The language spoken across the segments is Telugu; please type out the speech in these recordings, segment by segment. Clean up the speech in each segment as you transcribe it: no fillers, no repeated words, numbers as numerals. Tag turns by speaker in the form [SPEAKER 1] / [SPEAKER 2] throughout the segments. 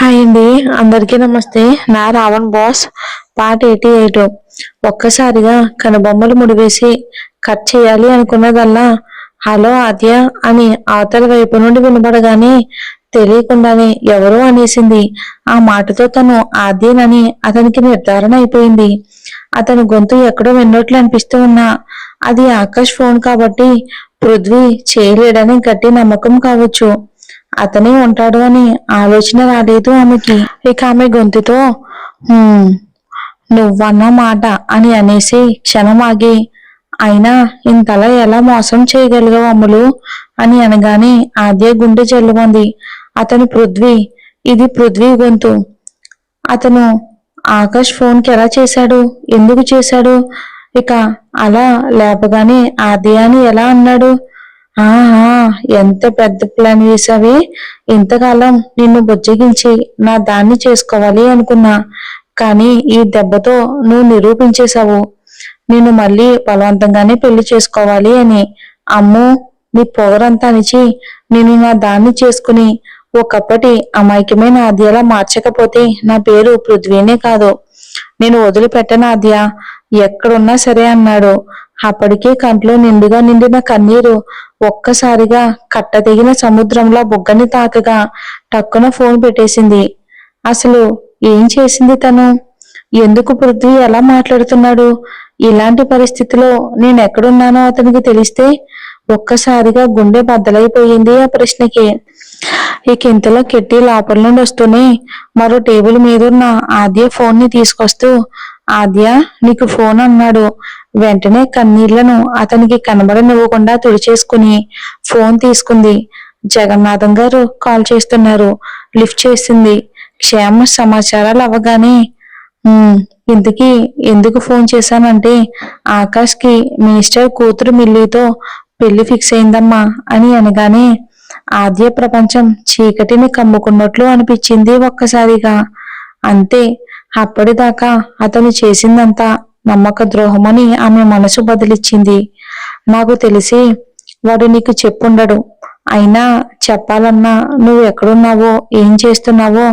[SPEAKER 1] హాయ్ అండి. అందరికీ నమస్తే. నా రావణ్ బాస్ పార్ట్ 88. ఒక్కసారిగా కనుబొమ్మలు ముడివేసి కట్ చేయాలి అనుకున్నదల్లా హలో ఆద్య అని అవతల వైపు నుండి వినబడగానే తెలియకుండానే ఎవరో అనేసింది. ఆ మాటతో తను ఆద్యనని అతనికి నిర్ధారణ అయిపోయింది. అతని గొంతు ఎక్కడో విన్నట్లు అనిపిస్తూ ఉన్నా అది ఆకాష్ ఫోన్ కాబట్టి పృథ్వీ చేయలేడని గట్టి నమ్మకం కావచ్చు. అతనే ఉంటాడు అని ఆలోచన రాలేదు ఆమెకి. ఇక ఆమె గొంతుతో నువ్వన్న మాట అని అనేసి క్షణం ఆగి, అయినా ఇంతలా ఎలా మోసం చేయగలిగావు అమ్ములు అని అనగానే ఆద్య గుండె జల్లుమంది. అతను పృథ్వీ. ఇది పృథ్వీ గొంతు. అతను ఆకాష్ ఫోన్కి ఎలా చేశాడు, ఎందుకు చేశాడు, ఇక అలా లేపగానే ఆద్య అని ఎలా అన్నాడు? ఆహా, ఎంత పెద్ద ప్లాన్ వేసావే. ఇంతకాలం నిన్ను బుజ్జగించి నా దాన్ని చేసుకోవాలి అనుకున్నా, కానీ ఈ దెబ్బతో నువ్వు నిరూపించేశావు నిన్ను మళ్ళీ బలవంతంగానే పెళ్లి చేసుకోవాలి అని. అమ్మో, నీ పొగరంతా అనిచి నేను నా దాన్ని చేసుకుని ఒకప్పటి అమాయకమైన ఆద్యలా మార్చకపోతే నా పేరు పృథ్వీనే కాదు. నేను వదిలిపెట్టను ఆద్య, ఎక్కడున్నా సరే అన్నాడు. అప్పటికే కంట్లో నిండుగా నిండిన కన్నీరు ఒక్కసారిగా కట్టతెగిన సముద్రంలో బుగ్గని తాకగా టక్కున ఫోన్ పెట్టేసింది. అసలు ఏం చేసింది తను? ఎందుకు పృథ్వీ ఎలా మాట్లాడుతున్నాడు? ఇలాంటి పరిస్థితిలో నేను ఎక్కడున్నానో అతనికి తెలిస్తే? ఒక్కసారిగా గుండె బద్దలైపోయింది ఆ ప్రశ్నకి. ఇక ఇంతలో కెట్టి లోపల నుండి వస్తూనే మరో టేబుల్ మీదున్న ఆద్య ఫోన్ ని తీసుకొస్తూ, ఆద్య నీకు ఫోన్ అన్నాడు. వెంటనే కన్నీళ్లను అతనికి కనబడనివ్వకుండా తుడిచేసుకుని ఫోన్ తీసుకుంది. జగన్నాథం గారు కాల్ చేస్తున్నారు. లిఫ్ట్ చేసింది. క్షేమ సమాచారాలు అవ్వగానే ఇంతకీ ఎందుకు ఫోన్ చేశానంటే, ఆకాష్ కి మినిస్టర్ కూతురు మిల్లీతో పెళ్లి ఫిక్స్ అయిందమ్మా అని అనగానే ఆద్య ప్రపంచం చీకటిని కమ్ముకున్నట్లు అనిపించింది ఒక్కసారిగా. అంతే, అప్పటిదాకా అతను చేసిందంతా నమ్మక ద్రోహమని ఆమె మనసు బదిలిచ్చింది. నాకు తెలిసి వాడు నీకు చెప్పుండడు. అయినా చెప్పాలన్నా నువ్వు ఎక్కడున్నావో, ఏం చేస్తున్నావో,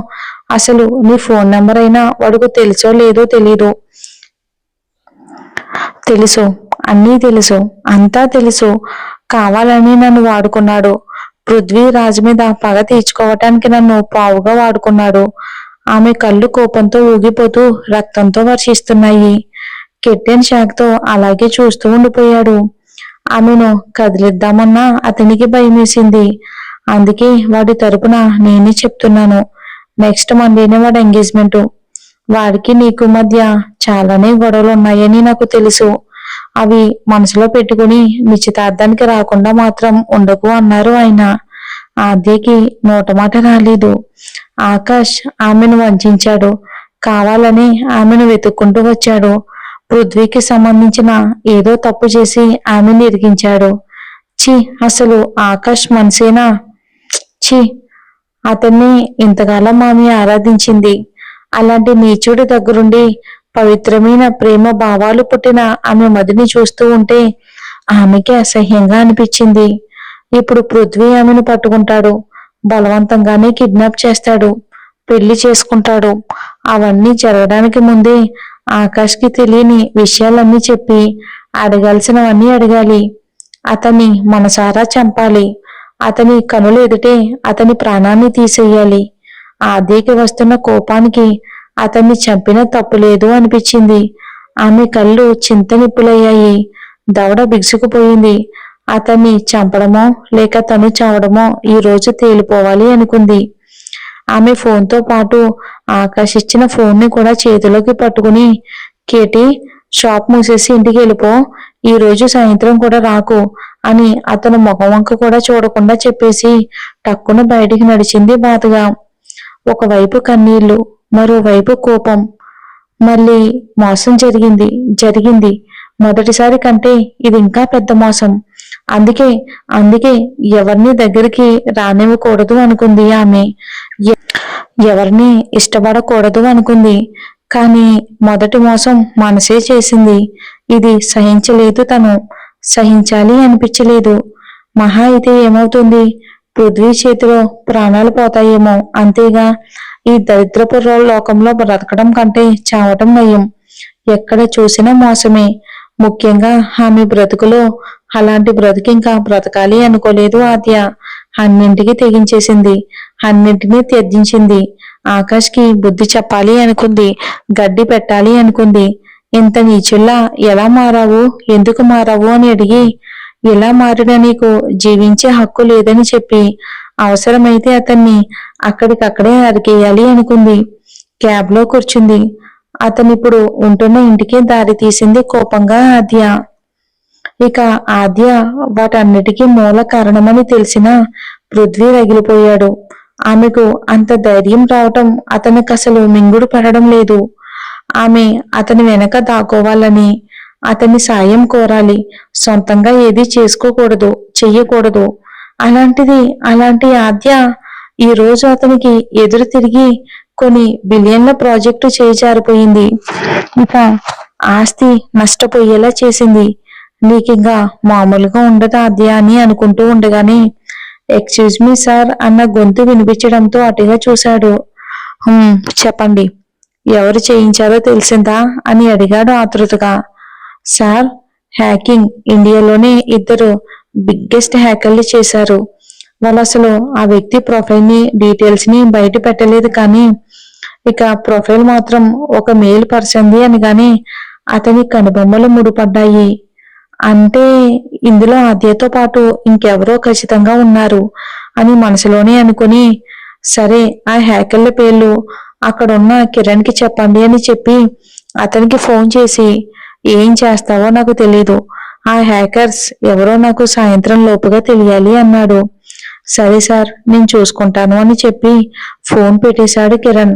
[SPEAKER 1] అసలు నీ ఫోన్ నెంబర్ అయినా వాడికి తెలుసో లేదో తెలీదు. తెలుసు, అన్నీ తెలుసు, అంతా తెలుసు. కావాలని నన్ను వాడుకున్నాడు. పృథ్వీ రాజు మీద పగ తీర్చుకోవటానికి నన్ను పావుగా వాడుకున్నాడు. ఆమె కళ్ళు కోపంతో ఊగిపోతూ రక్తంతో వర్షిస్తున్నాయి. కెట్టెన్ షాక్తో అలాగే చూస్తూ ఉండిపోయాడు. ఆమెను కదిలిద్దామన్నా అతనికి భయమేసింది. అందుకే వాడి తరపున నేనే చెప్తున్నాను. నెక్స్ట్ మండేనే వాడి ఎంగేజ్మెంట్. వాడికి నీకు మధ్య చాలానే గొడవలు ఉన్నాయని నాకు తెలుసు. అవి మనసులో పెట్టుకుని నిశ్చితార్థానికి రాకుండా మాత్రం ఉండకు అన్నారు ఆయన. ఆద్యకి నోటమాట రాలేదు. ఆకాష్ ఆమెను వంచాడు. కావాలని ఆమెను వెతుక్కుంటూ వచ్చాడు. పృథ్వీకి సంబంధించిన ఏదో తప్పు చేసి ఆమెను ఇరికించాడు. చి, అసలు ఆకాష్ మనసేనా? చి, అతన్ని ఇంతకాలం ఆమె ఆరాధించింది. అలాంటి నీచుడి దగ్గరుండి పవిత్రమైన ప్రేమ భావాలు పుట్టిన ఆమె మదిని చూస్తూ ఉంటే ఆమెకి అసహ్యంగా అనిపించింది. ఇప్పుడు పృథ్వీ ఆమెను పట్టుకుంటాడు, బలవంతంగానే కిడ్నాప్ చేస్తాడు, పెళ్లి చేసుకుంటాడు. అవన్నీ జరగడానికి ముందే ఆకాష్కి తెలియని విషయాలన్నీ చెప్పి అడగాల్సినవన్నీ అడగాలి. అతన్ని మనసారా చంపాలి. అతని కనులు ఎదుటే అతని ప్రాణాన్ని తీసేయాలి. ఆద్యకి వస్తున్న కోపానికి అతన్ని చంపిన తప్పులేదు అనిపించింది. ఆమె కళ్ళు చింత నిప్పులయ్యాయి. దవడ బిగుసుకుపోయింది. అతన్ని చంపడమో లేక తను చావడమో ఈ రోజు తేలిపోవాలి అనుకుంది. ఆమె ఫోన్తో పాటు ఆకాష్ ఇచ్చిన ఫోన్ని కూడా చేతిలోకి పట్టుకుని, కేటీ, షాప్ మూసేసి ఇంటికి వెళ్ళిపో, ఈ రోజు సాయంత్రం కూడా రాకు అని అతను ముఖం వంక కూడా చూడకుండా చెప్పేసి టక్కున బయటికి నడిచింది బాధగా. ఒకవైపు కన్నీళ్లు, మరోవైపు కోపం. మళ్ళీ మోసం జరిగింది మొదటిసారి కంటే ఇది ఇంకా పెద్ద మోసం. అందుకే ఎవరిని దగ్గరికి రానివ్వకూడదు అనుకుంది ఆమె. ఎవరిని ఇష్టపడకూడదు అనుకుంది. కానీ మొదటి మోసం మనసే చేసింది. ఇది సహించలేదు. తను సహించాలి అనిపించలేదు. మహా అయితే ఏమవుతుంది? పృథ్వీ చేతిలో ప్రాణాలు పోతాయేమో, అంతేగా. ఈ దరిద్రపు లోకంలో బ్రతకడం కంటే చావటం నయం. ఎక్కడ చూసినా మోసమే. ముఖ్యంగా ఆమె బ్రతుకులో అలాంటి బ్రతుకు ఇంకా బ్రతకాలి అనుకోలేదు ఆద్య. అన్నింటికి తెగించేసింది, అన్నింటినీ త్యజించింది. ఆకాష్కి బుద్ధి చెప్పాలి అనుకుంది, గడ్డి పెట్టాలి అనుకుంది. ఇంత నీచుల్లా ఎలా మారావు, ఎందుకు మారావు అని అడిగి, ఇలా మారిన నీకు జీవించే హక్కు లేదని చెప్పి అవసరమైతే అతన్ని అక్కడికక్కడే నరికేయాలి అనుకుంది. క్యాబ్ లో కూర్చుంది. అతనిప్పుడు ఉంటున్న ఇంటికి దారి తీసింది కోపంగా ఆద్య. ఇక ఆద్య వాటన్నిటికీ మూల కారణమని తెలిసిన పృథ్వీ రగిలిపోయాడు. ఆమెకు అంత ధైర్యం రావటం అతనికి అసలు మింగుడు పడడం లేదు. ఆమె అతని వెనక దాక్కోవాలని, అతని సాయం కోరాలి, సొంతంగా ఏదీ చేసుకోకూడదు, చెయ్యకూడదు. అలాంటి ఆద్య ఈ రోజు అతనికి ఎదురు తిరిగి కొన్ని బిలియన్ల ప్రాజెక్టు చేజారిపోయింది. ఇక ఆస్తి నష్టపోయేలా చేసింది. నీకింకా మామూలుగా ఉండదు ఆద్య అని అనుకుంటూ ఉండగానే ఎక్స్క్యూజ్ మీ సార్ అన్న గొంతు వినిపించడంతో అటుగా చూశాడు. చెప్పండి, ఎవరు చేయించారో తెలిసిందా అని అడిగాడు ఆతృతగా. సార్, హ్యాకింగ్ ఇండియాలోనే ఇద్దరు బిగ్గెస్ట్ హ్యాకర్లు చేశారు. వాళ్ళు అసలు ఆ వ్యక్తి ప్రొఫైల్ ని, డీటెయిల్స్ ని బయట పెట్టలేదు, కానీ ఇక ప్రొఫైల్ మాత్రం ఒక మెయిల్ పర్సన్ది అనగానే అతని కనుబొమ్మలు ముడిపడ్డాయి. అంటే ఇందులో ఆద్యతో పాటు ఇంకెవరో ఖచ్చితంగా ఉన్నారు అని మనసులోనే అనుకుని, సరే ఆ హ్యాకర్ల పేర్లు అక్కడున్న కిరణ్ కి చెప్పండి అని చెప్పి అతనికి ఫోన్ చేసి, ఏం చేస్తావో నాకు తెలీదు, ఆ హ్యాకర్స్ ఎవరో నాకు సాయంత్రం లోపుగా తెలియాలి అన్నాడు. సరే సార్, నేను చూసుకుంటాను అని చెప్పి ఫోన్ పెట్టేశాడు కిరణ్.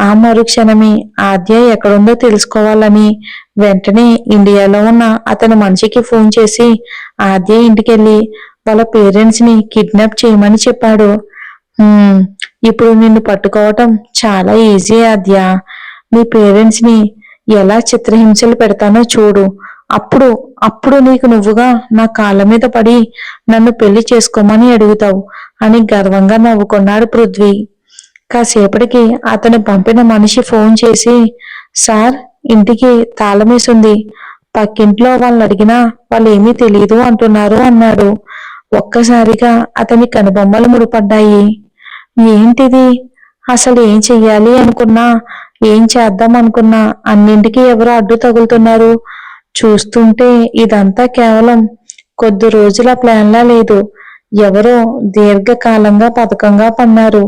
[SPEAKER 1] ఆ మరుక్షణమే ఆద్య ఎక్కడుందో తెలుసుకోవాలని వెంటనే ఇండియాలో ఉన్న అతని మనిషికి ఫోన్ చేసి ఆద్య ఇంటికెళ్ళి వాళ్ళ పేరెంట్స్ ని కిడ్నాప్ చేయమని చెప్పాడు. ఇప్పుడు నిన్ను పట్టుకోవటం చాలా ఈజీ ఆద్య. నీ పేరెంట్స్ ని ఎలా చిత్రహింసలు పెడతానో చూడు. అప్పుడు నీకు నువ్వుగా నా కాళ్ళ మీద పడి నన్ను పెళ్లి చేసుకోమని అడుగుతావు అని గర్వంగా నవ్వుకున్నాడు పృథ్వీ. కాసేపటికి అతను పంపిన మనిషి ఫోన్ చేసి, సార్, ఇంటికి తాళమేసుంది, పక్కింట్లో వాళ్ళని అడిగినా వాళ్ళు ఏమీ తెలియదు అంటున్నారు అన్నాడు. ఒక్కసారిగా అతని కనుబొమ్మలు ముడిపడ్డాయి. ఏంటిది? అసలు ఏం చెయ్యాలి అనుకున్నా, ఏం చేద్దాం అనుకున్నా అన్నింటికీ ఎవరో అడ్డు తగులుతున్నారు. చూస్తుంటే ఇదంతా కేవలం కొద్ది రోజుల ప్లాన్లా లేదు, ఎవరో దీర్ఘకాలంగా పథకంగా పన్నారు.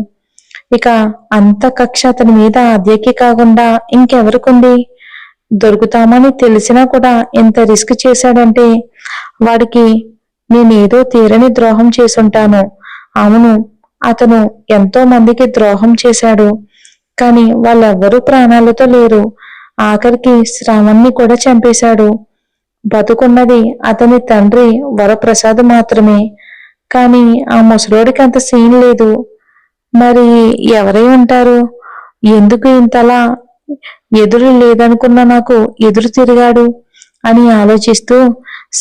[SPEAKER 1] ఇక అంత కక్ష అతని మీద ఆద్యకి కాకుండా ఇంకెవరికుంది? దొరుకుతామని తెలిసినా కూడా ఎంత రిస్క్ చేశాడంటే వాడికి నేనేదో తీరని ద్రోహం చేసుంటాను. అవును, అతను ఎంతో మందికి ద్రోహం చేశాడు, కానీ వాళ్ళెవ్వరూ ప్రాణాలతో లేరు. ఆఖరికి శ్రావణ్ణి కూడా చంపేశాడు. బతుకున్నది అతని తండ్రి వరప్రసాద్ మాత్రమే. కానీ ఆ ముసలోడికి అంత సీన్ లేదు. మరి ఎవరై ఉంటారు? ఎందుకు ఇంతలా ఎదురు లేదనుకున్న నాకు ఎదురు తిరిగాడు అని ఆలోచిస్తూ,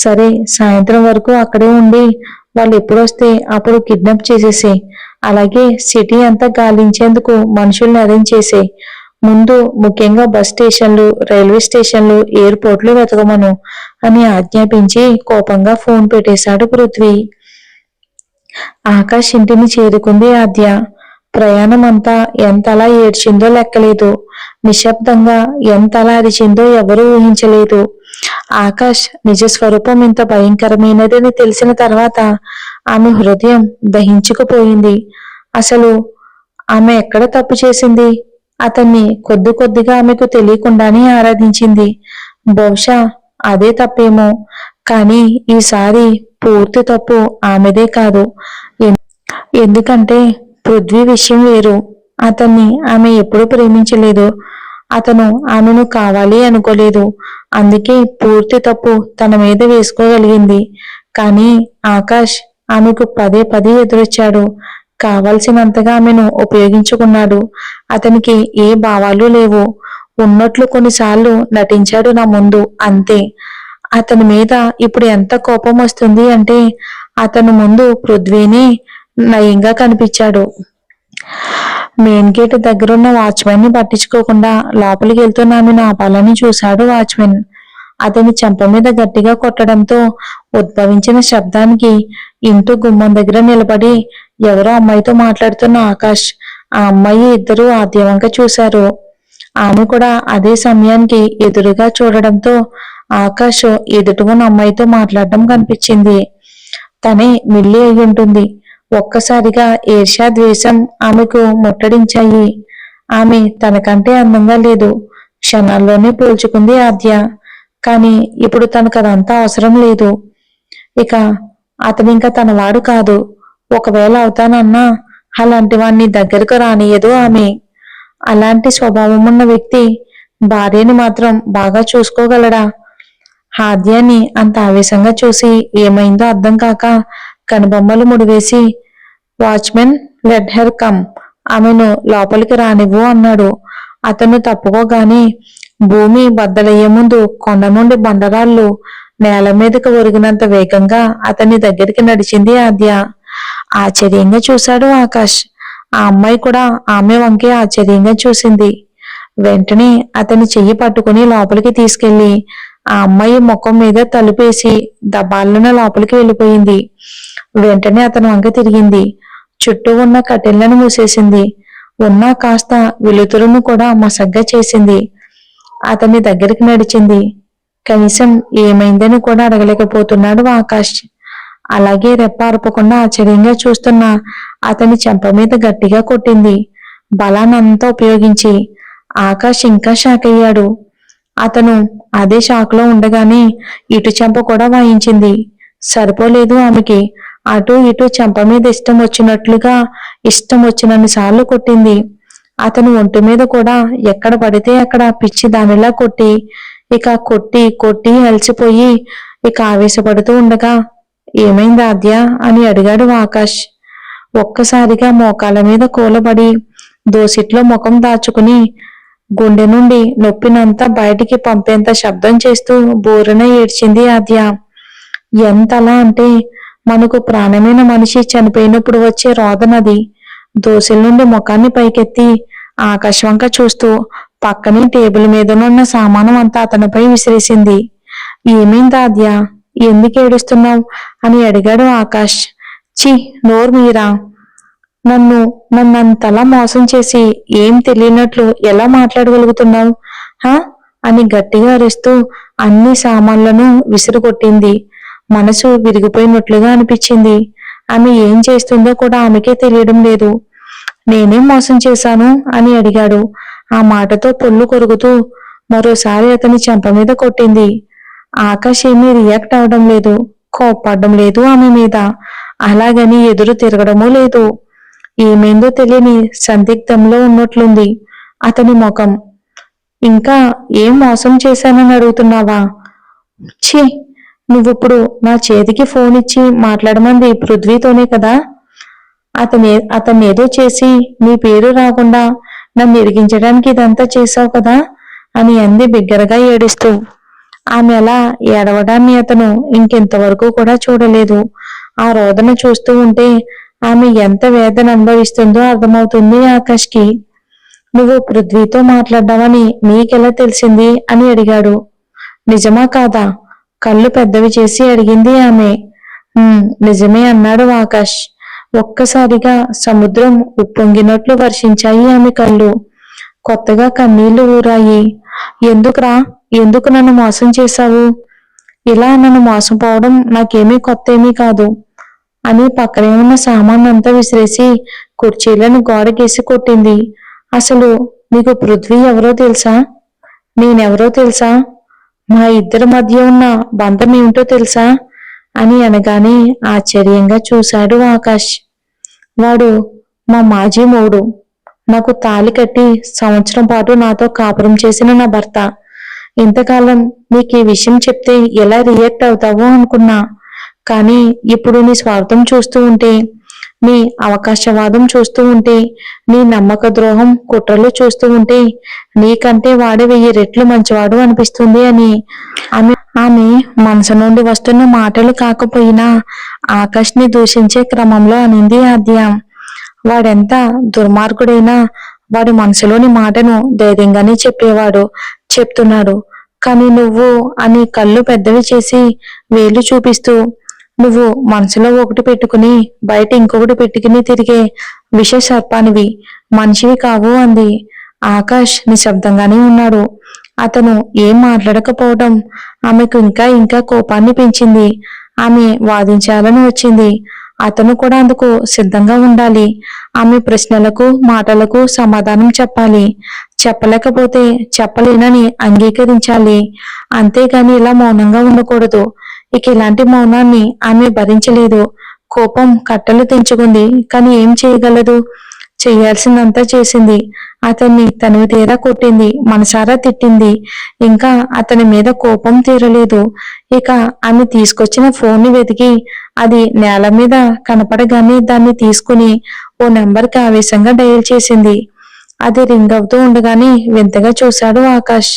[SPEAKER 1] సరే సాయంత్రం వరకు అక్కడే ఉండి వాళ్ళు ఎప్పుడొస్తే అప్పుడు కిడ్నాప్ చేసేసే, అలాగే సిటీ అంతా గాలించేందుకు మనుషుల్ని అరేంజ్ చేసే, ముందు ముఖ్యంగా బస్ స్టేషన్లు, రైల్వే స్టేషన్లు, ఎయిర్పోర్ట్లు వెతకమను అని ఆజ్ఞాపించి కోపంగా ఫోన్ పెట్టేశాడు పృథ్వీ. ఆకాష్ ఇంటిని చేరుకుంది ఆద్య. ప్రయాణం అంతా ఎంతలా ఏడ్చిందో లెక్కలేదు. నిశ్శబ్దంగా ఎంతలా అరిచిందో ఎవరూ ఊహించలేదు. ఆకాష్ నిజస్వరూపం ఇంత భయంకరమైనదని తెలిసిన తర్వాత ఆమె హృదయం దహించుకుపోయింది. అసలు ఆమె ఎక్కడ తప్పు చేసింది? అతన్ని కొద్ది కొద్దిగా ఆమెకు తెలియకుండానే ఆరాధించింది. బహుశా అదే తప్పేమో, కానీ ఈసారి పూర్తి తప్పు ఆమెదే కాదు. ఎందుకంటే పృథ్వీ విషయం వేరు. అతన్ని ఆమె ఎప్పుడూ ప్రేమించలేదు. అతను ఆమెను కావాలి అనుకోలేదు. అందుకే పూర్తి తప్పు తన మీద వేసుకోగలిగింది. కానీ ఆకాష్ ఆమెకు పదే పదే ఎదురొచ్చాడు. కావలసినంతగా ఆమెను ఉపయోగించుకున్నాడు. అతనికి ఏ భావాలు లేవు. ఉన్నట్లు కొన్నిసార్లు నటించాడు నా ముందు, అంతే. అతని మీద ఇప్పుడు ఎంత కోపం వస్తుంది అంటే అతని ముందు పృథ్వీని నయంగా కనిపించాడు. మెయిన్ గేట్ దగ్గరున్న వాచ్మెన్ ని పట్టించుకోకుండా లోపలికి వెళ్తున్న ఆమెను ఆపాలని చూశాడు వాచ్మెన్. అతని చెంప మీద గట్టిగా కొట్టడంతో ఉద్భవించిన శబ్దానికి ఇంటి గుమ్మం దగ్గర నిలబడి ఎవరో అమ్మాయితో మాట్లాడుతున్న ఆకాష్, ఆ అమ్మాయి ఇద్దరు ఆద్య వంక చూశారు. ఆమె కూడా అదే సమయానికి ఎదురుగా చూడడంతో ఆకాష్ ఎదుట ఉన్న అమ్మాయితో మాట్లాడడం కనిపించింది. తనే మిల్లి అయి ఉంటుంది. ఒక్కసారిగా ఈర్ష్య ద్వేషం ఆమెకు ముట్టడించాయి. ఆమె తనకంటే అందంగా లేదు. క్షణాల్లోనే పోల్చుకుంది ఆద్య. కానీ ఇప్పుడు తనకు అదంతా అవసరం లేదు. ఇక అతనింక తనవాడు కాదు. ఒకవేళ అవుతానన్నా అలాంటి వాణ్ణి దగ్గరకు రానియదు ఆమె. అలాంటి స్వభావం ఉన్న వ్యక్తి భార్యని మాత్రం బాగా చూసుకోగలడా? ఆద్యాని అంత ఆవేశంగా చూసి ఏమైందో అర్థం కాక కనుబొమ్మలు ముడివేసి, వాచ్మెన్ లెట్ హెర్ కమ్, ఆమెను లోపలికి రానివ్వు అన్నాడు. అతను తప్పుకోగానే భూమి బద్దలయ్యే ముందు కొండ నుండి బండరాళ్ళు నేల మీదకు ఒరిగినంత వేగంగా అతని దగ్గరికి నడిచింది ఆద్య. ఆశ్చర్యంగా చూశాడు ఆకాష్. ఆ అమ్మాయి కూడా ఆమె వంకే ఆశ్చర్యంగా చూసింది. వెంటనే అతని చెయ్యి పట్టుకుని లోపలికి తీసుకెళ్లి ఆ అమ్మాయి ముఖం మీద తలుపేసి దబాలన లోపలికి వెళ్ళిపోయింది. వెంటనే అతని వంక తిరిగింది. చుట్టూ ఉన్న కట్టెలను మూసేసింది. ఉన్న కాస్త వెలుతురును కూడా మసగ్గా చేసింది. అతని దగ్గరికి నడిచింది. కనీసం ఏమైందని కూడా అడగలేకపోతున్నాడు ఆకాష్. అలాగే రెప్ప అరపకుండా ఆశ్చర్యంగా చూస్తున్న అతని చెంప మీద గట్టిగా కొట్టింది, బలానంతా ఉపయోగించి. ఆకాష్ ఇంకా షాక్ అయ్యాడు. అతను అదే షాక్ లో ఉండగానే ఇటు చెంప కూడా వాయించింది. సరిపోలేదు ఆమెకి. అటు ఇటు చెంప మీద ఇష్టం వచ్చినట్లుగా ఇష్టం వచ్చినన్ని సార్లు కొట్టింది. అతను ఒంటి మీద కూడా ఎక్కడ పడితే అక్కడ పిచ్చి దానిలా కొట్టి కొట్టి కొట్టి అలసిపోయి ఆవేశపడుతూ ఉండగా, ఏమైంది ఆద్య అని అడిగాడు ఆకాష్. ఒక్కసారిగా మోకాల మీద కూలబడి దోసిట్లో ముఖం దాచుకుని గుండె నుండి నొప్పినంతా బయటికి పంపేంత శబ్దం చేస్తూ బోరున ఏడ్చింది ఆద్య. ఎంతలా అంటే మనకు ప్రాణమైన మనిషి చనిపోయినప్పుడు వచ్చే రోదనది. దోశల నుండి ముఖాన్ని పైకెత్తి ఆకాశ్ వంక చూస్తూ పక్కనే టేబుల్ మీదనున్న సామానం అంతా అతనిపై విసిరేసింది. ఏమైంది ఆద్య, ఎందుకు ఏడుస్తున్నావు అని అడిగాడు ఆకాష్. చి, నోరు మీరా, నన్నంతలా మోసం చేసి ఏం తెలియనట్లు ఎలా మాట్లాడగలుగుతున్నావు హా అని గట్టిగా అరుస్తూ అన్ని సామాన్లను విసిరుకొట్టింది. మనసు విరిగిపోయినట్లుగా అనిపించింది. ఆమె ఏం చేస్తుందో కూడా ఆమెకే తెలియడం లేదు. నేనేం మోసం చేశాను అని అడిగాడు. ఆ మాటతో పొల్లు కొరుకుతూ మరోసారి అతని చెంప మీద కొట్టింది. ఆకాష్ ఏమీ రియాక్ట్ అవడం లేదు, కోప్పడడం లేదు ఆమె మీద. అలాగని ఎదురు తిరగడమూ లేదు. ఏమైందో తెలియని సందిగ్ధంలో ఉన్నట్లుంది అతని ముఖం. ఇంకా ఏం మోసం చేశానని అడుగుతున్నావా? ఛీ, నువ్విప్పుడు నా చేతికి ఫోన్ ఇచ్చి మాట్లాడమంది పృథ్వీతోనే కదా? అతన్నేదో చేసి నీ పేరు రాకుండా నన్ను ఇరిగించడానికి ఇదంతా చేశావు కదా అని అంది బిగ్గరగా ఏడుస్తూ. ఆమె అలా ఏడవడాన్ని అతను ఇంకెంతవరకు కూడా చూడలేదు. ఆ రోదన చూస్తూ ఉంటే ఆమె ఎంత వేదన అనుభవిస్తుందో అర్థమవుతుంది ఆకాష్కి. నువ్వు పృథ్వీతో మాట్లాడ్డావని నీకెలా తెలిసింది అని అడిగాడు. నిజమా కాదా? కళ్ళు పెద్దవి చేసి అడిగింది ఆమె. నిజమే అన్నాడు ఆకాష్. ఒక్కసారిగా సముద్రం ఉప్పొంగినట్లు వర్షించాయి ఆమె కళ్ళు. కొత్తగా కన్నీళ్లు ఊరాయి. ఎందుకు నన్ను మోసం చేశావు? ఇలా నన్ను మోసపోవడం నాకేమీ కొత్త ఏమీ కాదు అని పక్కనే ఉన్న సామాన్నంతా విసిరేసి కుర్చీలను గోడకేసి కొట్టింది. అసలు నీకు పృథ్వీ ఎవరో తెలుసా? నేనెవరో తెలుసా? మా ఇద్దరి మధ్య ఉన్న బంధం ఏమిటో తెలుసా అని అనగానే ఆశ్చర్యంగా చూశాడు ఆకాష్. వాడు మా మాజీ మొగుడు. నాకు తాళి కట్టి సంవత్సరం పాటు నాతో కాపురం చేసిన నా భర్త. ఇంతకాలం నీకు ఈ విషయం చెప్తే ఎలా రియాక్ట్ అవుతావో అనుకున్నా. కానీ ఇప్పుడు నీ స్వార్థం చూస్తూ ఉంటే, నీ అవకాశవాదం చూస్తూ ఉంటే, నీ నమ్మక ద్రోహం కుట్రలు చూస్తూ ఉంటే నీకంటే వాడే 1000 రెట్లు మంచివాడు అనిపిస్తుంది అని ఆమె మనసు నుండి వస్తున్న మాటలు కాకపోయినా ఆకాష్ని దూషించే క్రమంలో అనింది ఆద్య. వాడెంత దుర్మార్గుడైనా వాడి మనసులోని మాటను ధైర్యంగానే చెప్పేవాడు. చెప్తున్నాడు. కానీ నువ్వు అని కళ్ళు పెద్దవి చేసి వేలు చూపిస్తూ, నువ్వు మనసులో ఒకటి పెట్టుకుని బయట ఇంకొకటి పెట్టుకుని తిరిగే విష సర్పానివి, మనిషివి కావు అంది. ఆకాష్ నిశ్శబ్దంగానే ఉన్నాడు. అతను ఏం మాట్లాడకపోవడం ఆమెకు ఇంకా ఇంకా కోపాన్ని పెంచింది. ఆమె వాదించాలని వచ్చింది. అతను కూడా అందుకు సిద్ధంగా ఉండాలి. ఆమె ప్రశ్నలకు మాటలకు సమాధానం చెప్పాలి. చెప్పలేకపోతే చెప్పలేనని అంగీకరించాలి. అంతేగాని ఇలా మౌనంగా ఉండకూడదు. ఇక ఇలాంటి మౌనాన్ని ఆమె భరించలేదు. కోపం కట్టలు తెంచుకుంది. కానీ ఏం చేయగలదు? చేయాల్సిందంతా చేసింది. అతన్ని తనివి తీరా కొట్టింది, మనసారా తిట్టింది. ఇంకా అతని మీద కోపం తీరలేదు. ఇక ఆమె తీసుకొచ్చిన ఫోన్ని వెతికి అది నేల మీద కనపడగానే దాన్ని తీసుకుని ఓ నెంబర్కి ఆవేశంగా డయల్ చేసింది. అది రింగ్ అవుతూ ఉండగానే వింతగా చూశాడు ఆకాష్.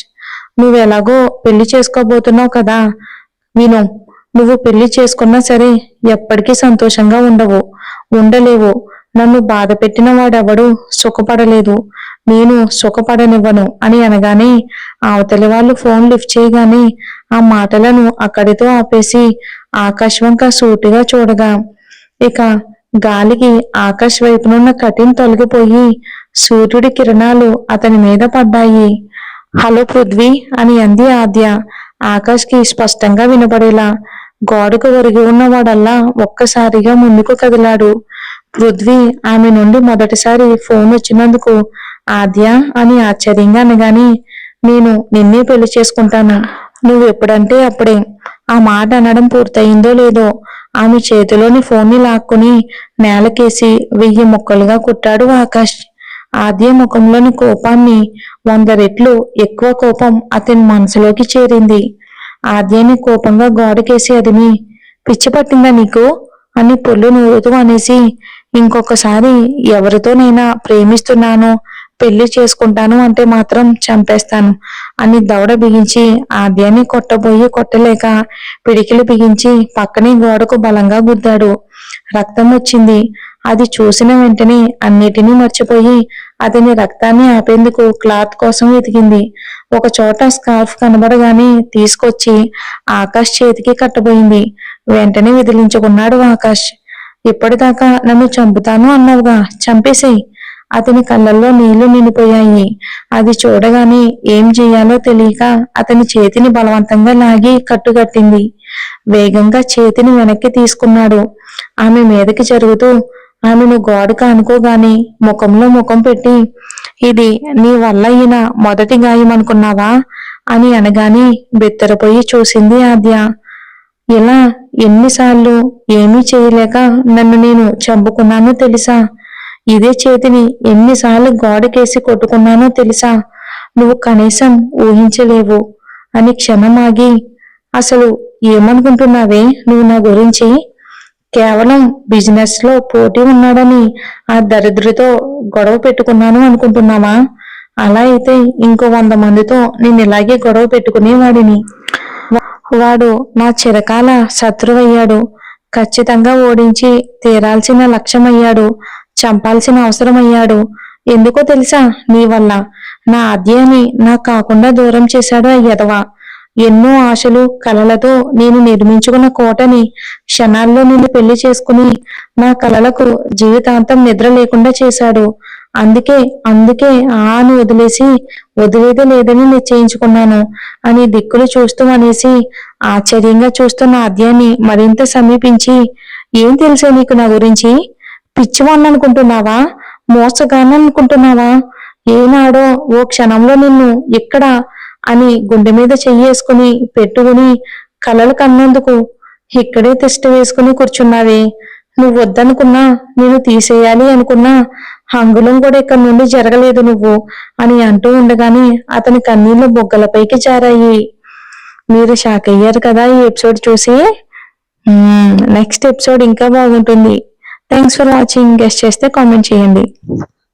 [SPEAKER 1] నువ్వెలాగో పెళ్లి చేసుకోబోతున్నావు కదా, విను. నువ్వు పెళ్లి చేసుకున్నా సరే ఎప్పటికీ సంతోషంగా ఉండలేవు. నన్ను బాధ పెట్టిన వాడెవడూ సుఖపడలేదు. నేను సుఖపడనివ్వను అని అనగానే అవతలి వాళ్ళు ఫోన్ లిఫ్ట్ చేయగానే ఆ మాటలను అక్కడితో ఆపేసి ఆకాష్ వంక సూటిగా చూడగా ఇక గాలికి ఆకాష్ వైపునున్న కటిన్ తొలగిపోయి సూర్యుడి కిరణాలు అతని మీద పడ్డాయి. హలో పృథ్వీ అని అంది ఆద్య, ఆకాష్కి స్పష్టంగా వినపడేలా. గోడకు ఒరిగి ఉన్నవాడల్లా ఒక్కసారిగా ముందుకు కదిలాడు. పృథ్వీ ఆమె నుండి మొదటిసారి ఫోన్ వచ్చినందుకు ఆద్య అని ఆశ్చర్యంగా అనగానే, నేను నిన్నే పెళ్లి చేసుకుంటాను, నువ్వెప్పుడంటే అప్పుడే. ఆ మాట అనడం పూర్తయిందో లేదో ఆమె చేతిలోని ఫోన్ని లాక్కుని నేలకేసి 1000 ముక్కలుగా కుట్టాడు ఆకాష్. ఆద్య ముఖంలోని కోపాన్ని 100 రెట్లు ఎక్కువ కోపం అతని మనసులోకి చేరింది. ఆద్యని కోపంగా గోడకేసి అదిమి, పిచ్చి పట్టిందా నీకు అని పొల్లు నూరుతూ అనేసి, ఇంకొకసారి ఎవరితోనైనా ప్రేమిస్తున్నాను, పెళ్లి చేసుకుంటాను అంటే మాత్రం చంపేస్తాను అని దవడ బిగించి ఆద్యాన్ని కొట్టలేక పిడికిలు బిగించి పక్కనే గోడకు బలంగా గుద్దాడు. రక్తం వచ్చింది. అది చూసిన వెంటనే అన్నిటినీ మర్చిపోయి అతని రక్తాన్ని ఆపేందుకు క్లాత్ కోసం వెతికింది. ఒక చోట స్కార్ఫ్ కనబడగానే తీసుకొచ్చి ఆకాష్ చేతికి కట్టబోయింది. వెంటనే విదిలించుకున్నాడు ఆకాష్. ఇప్పటిదాకా నన్ను చంపుతాను అన్నావుగా, చంపేసేయ్. అతని కళ్ళల్లో నీళ్లు నిండిపోయాయి. అది చూడగానే ఏం చెయ్యాలో తెలియక అతని చేతిని బలవంతంగా లాగి కట్టుకట్టింది. వేగంగా చేతిని వెనక్కి తీసుకున్నాడు. ఆమె మీదకి జరుగుతూ ఆమెను గోడకు అనుకోగాని ముఖంలో ముఖం పెట్టి, ఇది నీ వల్ల అయిన మొదటి గాయం అనుకున్నావా అని అనగానే బిత్తరపోయి చూసింది ఆద్య. ఇలా ఎన్నిసార్లు ఏమీ చేయలేక నన్ను నేను చంపుకున్నానో తెలుసా? ఇదే చేతిని ఎన్నిసార్లు గోడకేసి కొట్టుకున్నానో తెలుసా? నువ్వు కనీసం ఊహించలేవు అని క్షణం ఆగి, అసలు ఏమనుకుంటున్నావే నువ్వు నా గురించి? కేవలం బిజినెస్ లో పోటీ ఉన్నాడని ఆ దరిద్రుడితో గొడవ పెట్టుకున్నాను అనుకుంటున్నావా? అలా అయితే ఇంకో 100 మందితో నేను ఇలాగే గొడవ పెట్టుకునేవాడిని. వాడు నా చిరకాల శత్రువయ్యాడు. ఖచ్చితంగా ఓడించి తీరాల్సిన లక్ష్యమయ్యాడు. చంపాల్సిన అవసరమయ్యాడు. ఎందుకో తెలుసా? నీ వల్ల. నా ఆద్యాన్ని నాకు కాకుండా దూరం చేశాడు ఆ ఎదవ. ఎన్నో ఆశలు కలలతో నేను నిర్మించుకున్న కోటని క్షణాల్లో నిన్ను పెళ్లి చేసుకుని నా కలలకు జీవితాంతం నిద్ర లేకుండా చేశాడు. అందుకే ఆను వదిలేసి వదిలేదే లేదని నిశ్చయించుకున్నాను అని దిక్కులు చూస్తూ అనేసి ఆశ్చర్యంగా చూస్తున్న ఆద్యాన్ని మరింత సమీపించి, ఏం తెలుసా నీకు నా గురించి? పిచ్చివాణ్ణనుకుంటున్నావా? మోసగాననుకుంటున్నావా? ఏనాడో ఓ క్షణంలో నిన్ను ఇక్కడ అని గుండె మీద చెయ్యేసుకుని పెట్టుకుని కలలు కన్నందుకు ఇక్కడే తిష్ట వేసుకుని కూర్చున్నావే. నువ్వు వద్దనుకున్నా, నేను తీసేయాలి అనుకున్నా అంగుళం కూడా ఇక్కడి నుండి జరగలేదు నువ్వు అని అంటూ ఉండగానే అతని కన్నీళ్లు బొగ్గలపైకి జారాయి. మీరు షాక్ అయ్యారు కదా ఈ ఎపిసోడ్ చూసి? నెక్స్ట్ ఎపిసోడ్ ఇంకా బాగుంటుంది. Thanks for watching. గెస్ట్ చేస్తే కామెంట్ చేయండి.